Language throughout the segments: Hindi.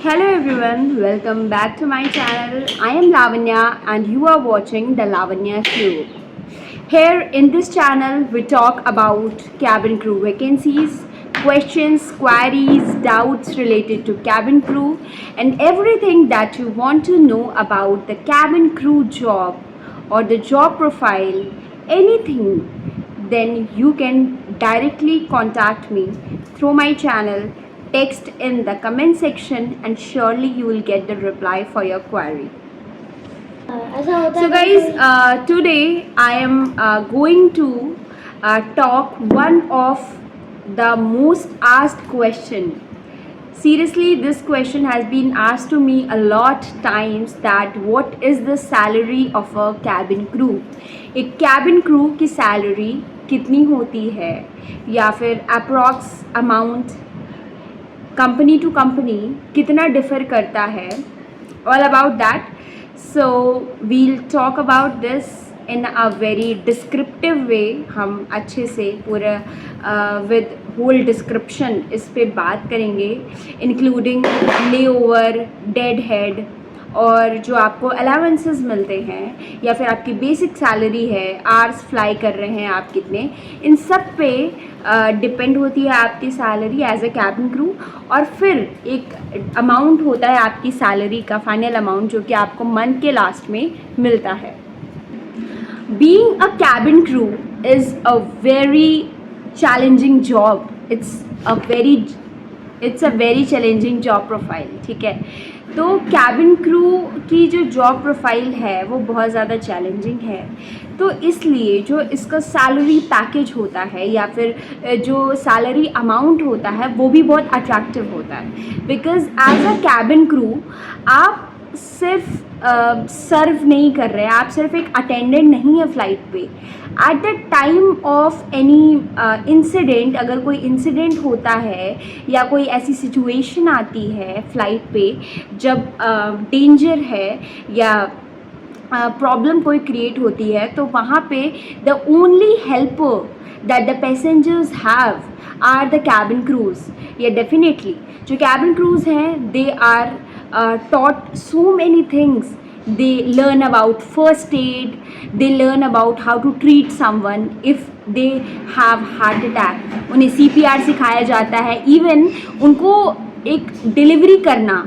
Hello everyone, welcome back to my channel. I am Lavanya and you are watching the Lavanya Show. Here in this channel we talk about cabin crew vacancies, questions, queries, doubts related to cabin crew and everything that you want to know about the cabin crew job or the job profile, anything, then you can directly contact me through my channel. Text in the comment section and surely you will get the reply for your query. So guys, today I am going to talk one of the most asked question. Seriously, this question has been asked to me a lot times that what is the salary of a cabin crew? एक cabin crew की salary कितनी होती है या फिर approx amount company to company कितना डिफ़र करता है, all about that. So we'll talk about this in a very descriptive way. हम अच्छे से पूरा विद होल डिस्क्रिप्शन इस पे बात करेंगे, इंक्लूडिंग ले ओवर, डेड हेड और जो आपको अलाउंसेस मिलते हैं या फिर आपकी बेसिक सैलरी है, आवर्स फ्लाई कर रहे हैं आप कितने, इन सब पे डिपेंड होती है आपकी salary as a cabin crew. और फिर एक अमाउंट होता है आपकी सैलरी का फाइनल अमाउंट जो कि आपको मंथ के लास्ट में मिलता है. Being a cabin crew is a very challenging job. It's a very challenging job profile. ठीक है, तो कैबिन क्रू की जो जॉब प्रोफाइल है वो बहुत ज़्यादा चैलेंजिंग है. तो इसलिए जो इसका सैलरी पैकेज होता है या फिर जो सैलरी अमाउंट होता है वो भी बहुत अट्रैक्टिव होता है. Because as a cabin crew आप सिर्फ सर्व नहीं कर रहे हैं, आप सिर्फ एक अटेंडेंट नहीं है फ्लाइट पे. At the time of any incident, अगर कोई इंसिडेंट होता है या कोई ऐसी सिचुएशन आती है फ्लाइट पे जब डेंजर है या प्रॉब्लम कोई क्रिएट होती है, तो वहाँ पे the only helper that the passengers have are the cabin crews. या डेफिनेटली जो कैबिन क्रूज हैं they are taught so many things. They learn about first aid, they learn about how to treat someone if they have heart attack. उन्हें CPR सिखाया जाता है. इवन उनको एक डिलीवरी करना,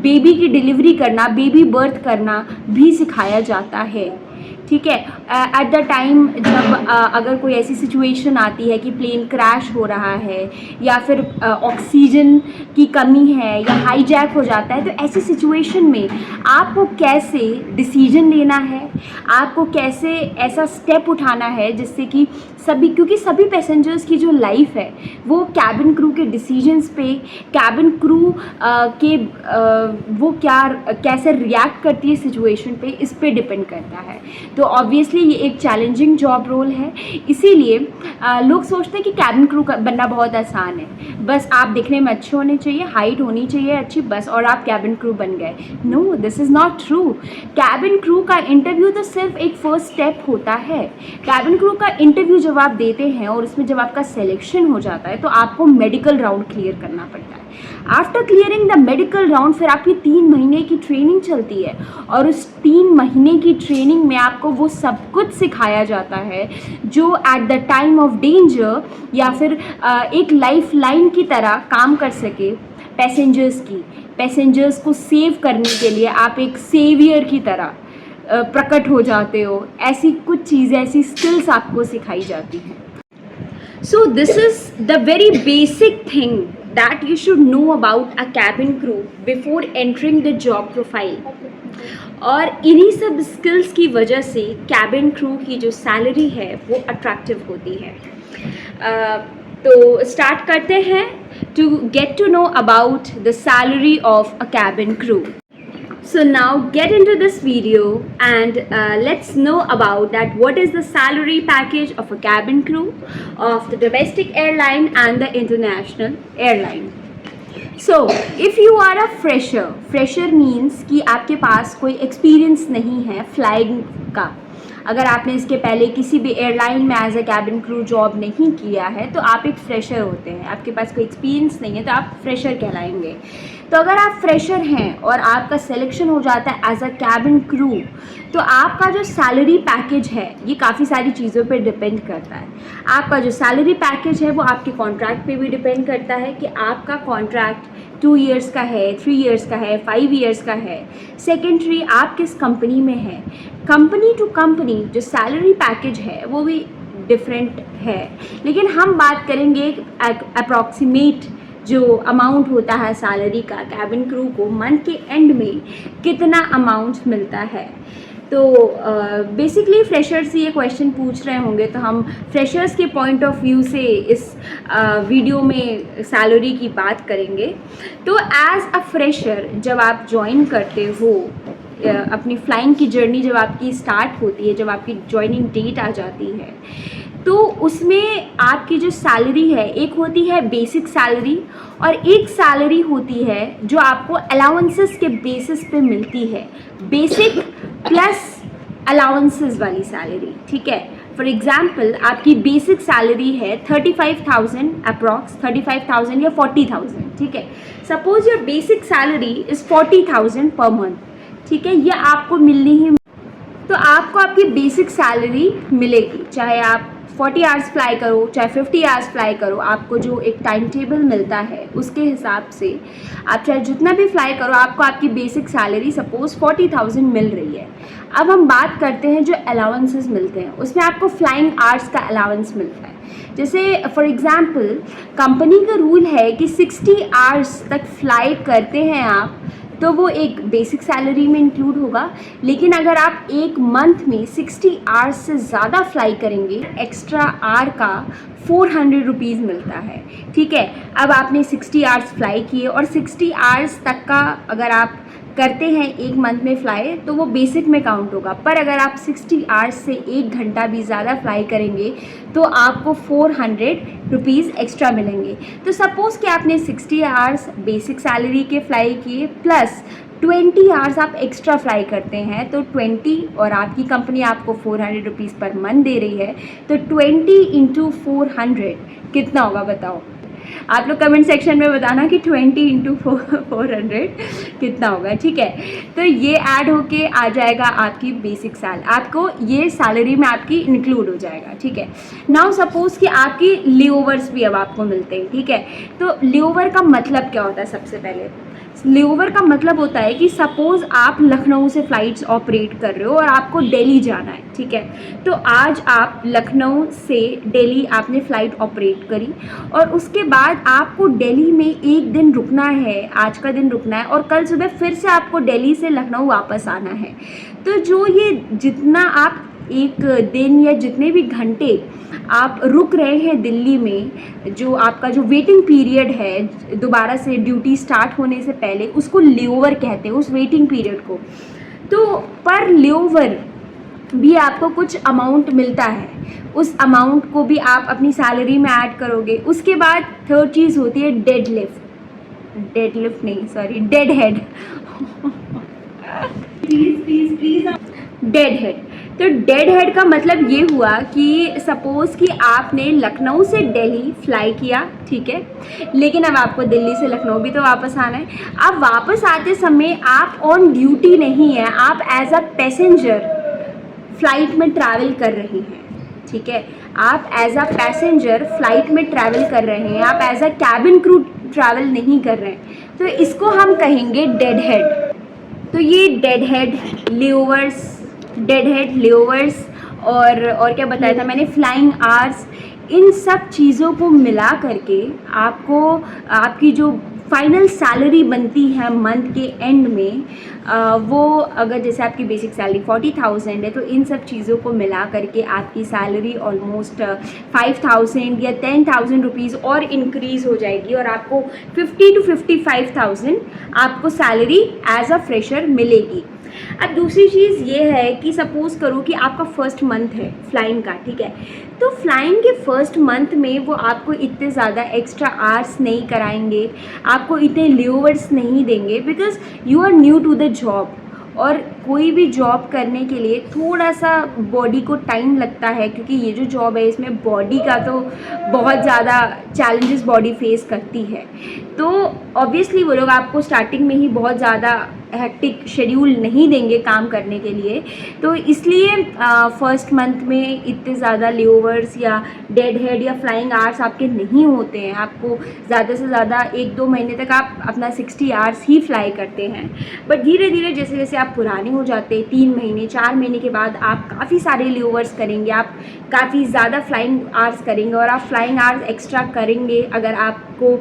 बेबी की डिलीवरी करना, बेबी बर्थ करना भी सिखाया जाता है. ठीक है, एट द टाइम जब अगर कोई ऐसी सिचुएशन आती है कि प्लेन क्रैश हो रहा है या फिर ऑक्सीजन की कमी है या हाईजैक हो जाता है, तो ऐसी सिचुएशन में आपको कैसे डिसीजन लेना है, आपको कैसे ऐसा स्टेप उठाना है जिससे कि क्योंकि सभी पैसेंजर्स की जो लाइफ है वो कैबिन क्रू के डिसीजंस पे, कैबिन क्रू के वो कैसे रिएक्ट करती है सिचुएशन पे, इस पे डिपेंड करता है. तो ऑब्वियसली ये एक चैलेंजिंग जॉब रोल है. इसीलिए लोग सोचते हैं कि कैबिन क्रू बनना बहुत आसान है, बस आप दिखने में अच्छे होने चाहिए, हाइट होनी चाहिए अच्छी, बस और आप कैबिन क्रू बन गए. No, this is not true. Cabin crew का इंटरव्यू तो सिर्फ एक फर्स्ट स्टेप होता है. कैबिन क्रू का इंटरव्यू जब आप देते हैं और उसमें जब आपका सिलेक्शन हो जाता है तो आपको मेडिकल राउंड क्लियर करना पड़ता है. After clearing the medical round फिर आपकी 3 महीने की ट्रेनिंग चलती है और उस 3 महीने की ट्रेनिंग में आपको वो सब कुछ सिखाया जाता है जो at the time of danger या फिर एक लाइफ लाइन की तरह काम कर सके पैसेंजर्स को सेव करने के लिए आप एक सेवियर की तरह प्रकट हो जाते हो. ऐसी कुछ चीज़ें, ऐसी स्किल्स आपको सिखाई जाती हैं. So this is the very basic thing that you should know about a cabin crew before entering the job profile. और इन्हीं सब स्किल्स की वजह से कैबिन क्रू की जो सैलरी है वो अट्रैक्टिव होती है. तो स्टार्ट करते हैं to get to know about the salary of a cabin crew. So now get into this video and let's know about that what is the salary package of a cabin crew of the domestic airline and the international airline. So if you are a fresher means कि आपके पास कोई experience नहीं है फ्लाइंग का. अगर आपने इसके पहले किसी भी एयरलाइन में as a cabin crew job नहीं किया है तो आप एक फ्रेशर होते हैं, आपके पास कोई एक्सपीरियंस नहीं है तो आप फ्रेशर कहलाएंगे. तो अगर आप फ्रेशर हैं और आपका सिलेक्शन हो जाता है एज अ कैबिन क्रू, तो आपका जो सैलरी पैकेज है ये काफ़ी सारी चीज़ों पे डिपेंड करता है। आपका जो सैलरी पैकेज है वो आपके कॉन्ट्रैक्ट पे भी डिपेंड करता है कि आपका कॉन्ट्रैक्ट 2 ईयर्स का है, 3 ईयर्स का है, 5 ईयर्स का है। सेकेंडरी, आप किस कंपनी में है। कंपनी टू कंपनी जो सैलरी पैकेज है वो भी डिफरेंट है, लेकिन हम बात करेंगे अप्रॉक्सीमेट जो अमाउंट होता है सैलरी का कैबिन क्रू को मंथ के एंड में कितना अमाउंट मिलता है। तो बेसिकली फ्रेशर्स ये क्वेश्चन पूछ रहे होंगे, तो हम फ्रेशर्स के पॉइंट ऑफ व्यू से इस वीडियो में सैलरी की बात करेंगे। तो एज अ फ्रेशर जब आप ज्वाइन करते हो, अपनी फ्लाइंग की जर्नी जब आपकी स्टार्ट होती है, जब आपकी ज्वाइनिंग डेट आ जाती है, तो उसमें आपकी जो सैलरी है एक होती है बेसिक सैलरी और एक सैलरी होती है जो आपको अलाउंसेस के बेसिस पे मिलती है, बेसिक प्लस अलाउंसेस वाली सैलरी। ठीक है, फॉर एग्जाम्पल आपकी बेसिक सैलरी है 35,000 अप्रॉक्स, 35,000 या 40,000। ठीक है, suppose your basic salary is 40,000 per month. ठीक है, ये आपको मिलनी ही, तो आपको आपकी बेसिक सैलरी मिलेगी, चाहे आप 40 आवर्स फ्लाई करो, चाहे 50 आवर्स फ्लाई करो। आपको जो एक टाइम टेबल मिलता है उसके हिसाब से आप चाहे जितना भी फ्लाई करो, आपको आपकी बेसिक सैलरी सपोज 40,000 मिल रही है। अब हम बात करते हैं जो अलाउंसेस मिलते हैं, उसमें आपको फ्लाइंग आवर्स का अलाउंस मिलता है। जैसे फॉर एग्ज़ाम्पल कंपनी का रूल है कि 60 आवर्स तक फ्लाई करते हैं आप, तो वो एक बेसिक सैलरी में इंक्लूड होगा। लेकिन अगर आप एक मंथ में 60 आवर्स से ज़्यादा फ्लाई करेंगे, एक्स्ट्रा आवर का 400 रुपीज़ मिलता है। ठीक है, अब आपने 60 आवर्स फ्लाई किए और 60 आवर्स तक का अगर आप करते हैं एक मंथ में फ्लाई, तो वो बेसिक में काउंट होगा। पर अगर आप 60 आवर्स से 1 घंटा भी ज़्यादा फ्लाई करेंगे तो आपको 400 रुपीज़ एक्स्ट्रा मिलेंगे। तो सपोज़ कि आपने 60 आवर्स बेसिक सैलरी के फ्लाई किए प्लस 20 आवर्स आप एक्स्ट्रा फ्लाई करते हैं, तो 20 और आपकी कंपनी आपको 400 रुपीज़ पर मंथ दे रही है, तो 20 इंटू 400 कितना होगा बताओ। आप लोग कमेंट सेक्शन में बताना कि 20 इंटू 400 कितना होगा। ठीक है, तो ये ऐड होके आ जाएगा आपकी बेसिक सैलरी, आपको ये सैलरी में आपकी इंक्लूड हो जाएगा। ठीक है, नाउ सपोज़ कि आपकी लेओवर्स भी अब आपको मिलते हैं। ठीक है, तो लेओवर का मतलब क्या होता है। सबसे पहले लेओवर का मतलब होता है कि सपोज़ आप लखनऊ से फ़्लाइट्स ऑपरेट कर रहे हो और आपको दिल्ली जाना है। ठीक है, तो आज आप लखनऊ से दिल्ली आपने फ़्लाइट ऑपरेट करी और उसके बाद आपको दिल्ली में एक दिन रुकना है, आज का दिन रुकना है और कल सुबह फिर से आपको दिल्ली से लखनऊ वापस आना है। तो जो ये जितना आप एक दिन या जितने भी घंटे आप रुक रहे हैं दिल्ली में, जो आपका जो वेटिंग पीरियड है दोबारा से ड्यूटी स्टार्ट होने से पहले, उसको लेओवर कहते हैं, उस वेटिंग पीरियड को। तो पर लेओवर भी आपको कुछ अमाउंट मिलता है, उस अमाउंट को भी आप अपनी सैलरी में ऐड करोगे। उसके बाद थर्ड चीज़ होती है डेड हेड डेड हेड। तो डेड हेड का मतलब ये हुआ कि सपोज़ कि आपने लखनऊ से दिल्ली फ्लाई किया, ठीक है, लेकिन अब आपको दिल्ली से लखनऊ भी तो वापस आना है। अब वापस आते समय आप ऑन ड्यूटी नहीं है, आप एज अ पैसेंजर फ़्लाइट में ट्रैवल कर रहे हैं। ठीक है, आप एज अ पैसेंजर फ़्लाइट में ट्रैवल कर रहे हैं, आप as a cabin crew travel नहीं कर रहे हैं, तो इसको हम कहेंगे डेड हेड। तो ये डेड हेड लेओवर्स और क्या बताया था मैंने, फ्लाइंग आवर्स, इन सब चीज़ों को मिला करके आपको आपकी जो फाइनल सैलरी बनती है मंथ के एंड में, वो अगर जैसे आपकी बेसिक सैलरी 40,000 है, तो इन सब चीज़ों को मिला करके आपकी सैलरी ऑलमोस्ट 5,000 या 10,000 रुपीज़ और इंक्रीज़ हो जाएगी और आपको 50 to 55,000 आपको सैलरी एज अ फ्रेशर मिलेगी। अब दूसरी चीज़ ये है कि सपोज़ करो कि आपका फर्स्ट मंथ है फ्लाइंग का। ठीक है, तो फ्लाइंग के फर्स्ट मंथ में वो आपको इतने ज़्यादा एक्स्ट्रा आवर्स नहीं कराएंगे, आपको इतने लेओवर्स नहीं देंगे, because you are new to the job. और कोई भी जॉब करने के लिए थोड़ा सा बॉडी को टाइम लगता है, क्योंकि ये जो जॉब है इसमें बॉडी का तो बहुत ज़्यादा चैलेंजेस बॉडी फेस करती है। तो ऑब्वियसली वो लोग आपको स्टार्टिंग में ही बहुत ज़्यादा हेक्टिक शेड्यूल नहीं देंगे काम करने के लिए, तो इसलिए फर्स्ट मंथ में इतने ज़्यादा लेओवर्स या डेड हेड या फ्लाइंग आवर्स आपके नहीं होते हैं। आपको ज़्यादा से ज़्यादा 1-2 महीने तक आप अपना 60 आवर्स ही फ्लाई करते हैं। बट धीरे धीरे जैसे जैसे आप पुराने हो जाते हैं, 3 महीने 4 महीने के बाद आप काफ़ी सारे लेओवर्स करेंगे, आप काफ़ी ज़्यादा फ्लाइंग आवर्स करेंगे और आप फ्लाइंग आवर्स एक्स्ट्रा करेंगे अगर आपको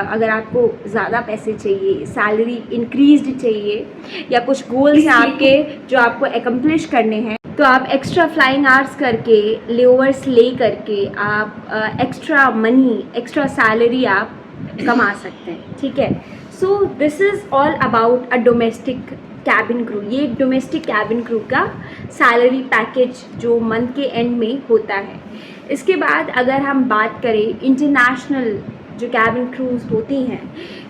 अगर आपको ज़्यादा पैसे चाहिए, सैलरी इंक्रीज्ड चाहिए या कुछ गोल्स हैं आपके जो आपको एकम्प्लिश करने हैं, तो आप एक्स्ट्रा फ्लाइंग आवर्स करके लेओवर्स ले करके आप एक्स्ट्रा मनी, एक्स्ट्रा सैलरी आप कमा सकते हैं। ठीक है, so this is all about a domestic cabin crew. ये एक डोमेस्टिक कैबिन क्रू का सैलरी पैकेज जो मंथ के एंड में होता है। इसके बाद अगर हम बात करें इंटरनेशनल जो कैबिन क्रूज होती हैं,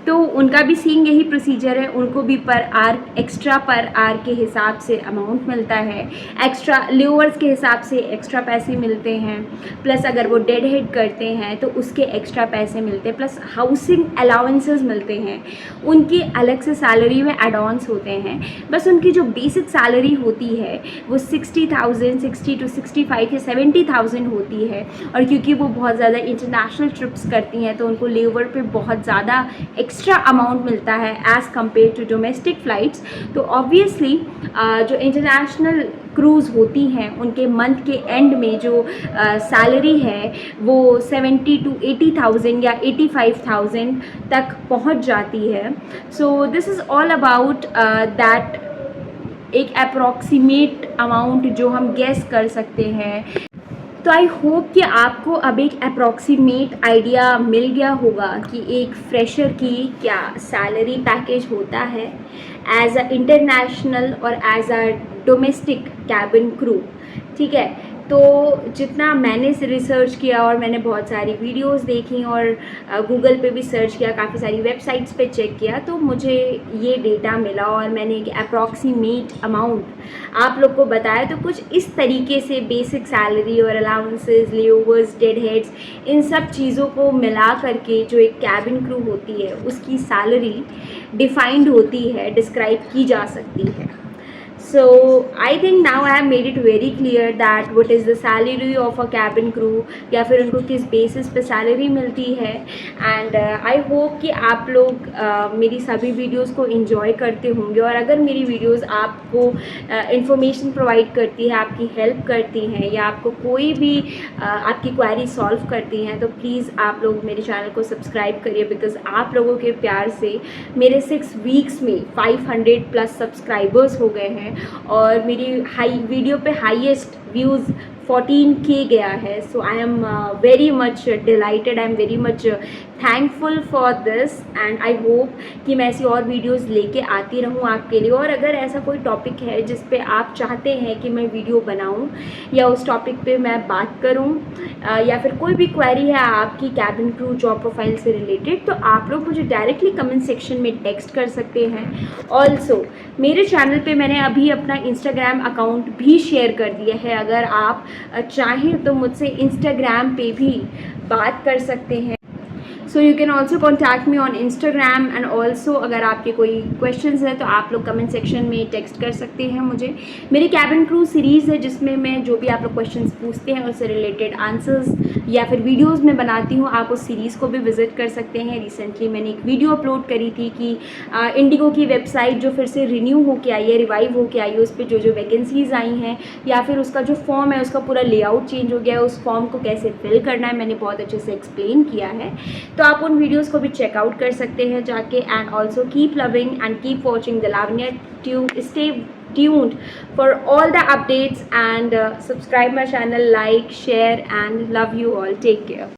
तो उनका भी सेम यही प्रोसीजर है। उनको भी पर आर एक्स्ट्रा पर आर के हिसाब से अमाउंट मिलता है, एक्स्ट्रा लेओवर्स के हिसाब से एक्स्ट्रा पैसे मिलते हैं, प्लस अगर वो डेड हेड करते हैं तो उसके एक्स्ट्रा पैसे मिलते हैं, प्लस हाउसिंग अलाउंसेस मिलते हैं। उनकी अलग से सैलरी में एड ऑन्स होते हैं। बस उनकी जो बेसिक सैलरी होती है वो 60,000, 60 to 65 या 70,000 होती है। और क्योंकि वो बहुत ज़्यादा इंटरनेशनल ट्रिप्स करती हैं तो उनको लेओवर पे बहुत ज़्यादा एक्स्ट्रा अमाउंट मिलता है as compare to domestic flights. तो ऑब्वियसली जो इंटरनेशनल क्रूज़ होती हैं उनके मंथ के एंड में जो सैलरी है वो 70 to 80,000 या 85,000 तक पहुंच जाती है। So this is all about that, एक अप्रॉक्सीमेट अमाउंट जो हम गेस कर सकते हैं। तो आई होप कि आपको अब एक अप्रॉक्सीमेट आइडिया मिल गया होगा कि एक फ्रेशर की क्या सैलरी पैकेज होता है एज अ इंटरनेशनल और as a domestic cabin crew. ठीक है, तो जितना मैंने रिसर्च किया और मैंने बहुत सारी वीडियोस देखी और गूगल पे भी सर्च किया, काफ़ी सारी वेबसाइट्स पे चेक किया, तो मुझे ये डेटा मिला और मैंने एक अप्रॉक्सीमेट अमाउंट आप लोग को बताया। तो कुछ इस तरीके से बेसिक सैलरी और अलाउंसेस, लेओवर्स, डेड हेड्स, इन सब चीज़ों को मिला करके जो एक कैबिन क्रू होती है उसकी सैलरी डिफाइंड होती है, डिस्क्राइब की जा सकती है। So I think now I have made it very clear that what is the salary of a cabin crew या फिर उनको किस बेसिस पे सैलरी मिलती है। एंड आई होप कि आप लोग मेरी सभी वीडियोस को एंजॉय करते होंगे, और अगर मेरी वीडियोस आपको इंफॉर्मेशन प्रोवाइड करती है, आपकी हेल्प करती हैं या आपको कोई भी आपकी क्वेरी सॉल्व करती हैं, तो प्लीज़ आप लोग मेरे चैनल को सब्सक्राइब करिए, बिकॉज़ आप लोगों के प्यार से मेरे 6 वीक्स में 500+ सब्सक्राइबर्स हो गए हैं और मेरी वीडियो पे हाईएस्ट व्यूज़ 14K गया है। So I am very much delighted, I am very much thankful for this, and I hope कि मैं ऐसी और वीडियोस लेके आती रहूँ आपके लिए। और अगर ऐसा कोई टॉपिक है जिस पे आप चाहते हैं कि मैं वीडियो बनाऊँ या उस टॉपिक पे मैं बात करूँ, या फिर कोई भी क्वेरी है आपकी कैबिन क्रू जॉब प्रोफाइल से रिलेटेड, तो आप लोग मुझे डायरेक्टली कमेंट सेक्शन में टेक्स्ट कर सकते हैं। ऑल्सो मेरे चैनल पे मैंने अभी अपना इंस्टाग्राम अकाउंट भी शेयर कर दिया है, अगर आप चाहें तो मुझसे इंस्टाग्राम पे भी बात कर सकते हैं। So you can also contact me on Instagram, and also अगर आपके कोई क्वेश्चंस हैं तो आप लोग कमेंट सेक्शन में टेक्स्ट कर सकते हैं मुझे। मेरी कैबिन क्रू सीरीज़ है जिसमें मैं जो भी आप लोग क्वेश्चंस पूछते हैं उससे रिलेटेड आंसर्स या फिर वीडियोस में बनाती हूँ। आप उस सीरीज़ को भी विजिट कर सकते हैं। रिसेंटली मैंने एक वीडियो अपलोड करी थी कि इंडिगो की वेबसाइट जो फिर से रिन्यू होके आई है, रिवाइव होके आई है, उस पर जो वैकेंसीज़ आई हैं या फिर उसका जो फॉर्म है उसका पूरा लेआउट चेंज हो गया है, उस फॉर्म को कैसे फिल करना है मैंने बहुत अच्छे से एक्सप्लेन किया है। तो आप उन वीडियोस को भी चेकआउट कर सकते हैं जाके। And also keep loving and keep watching the Lavanya tube. Stay tuned for all the updates and subscribe my channel, like, share, and love you all. Take care.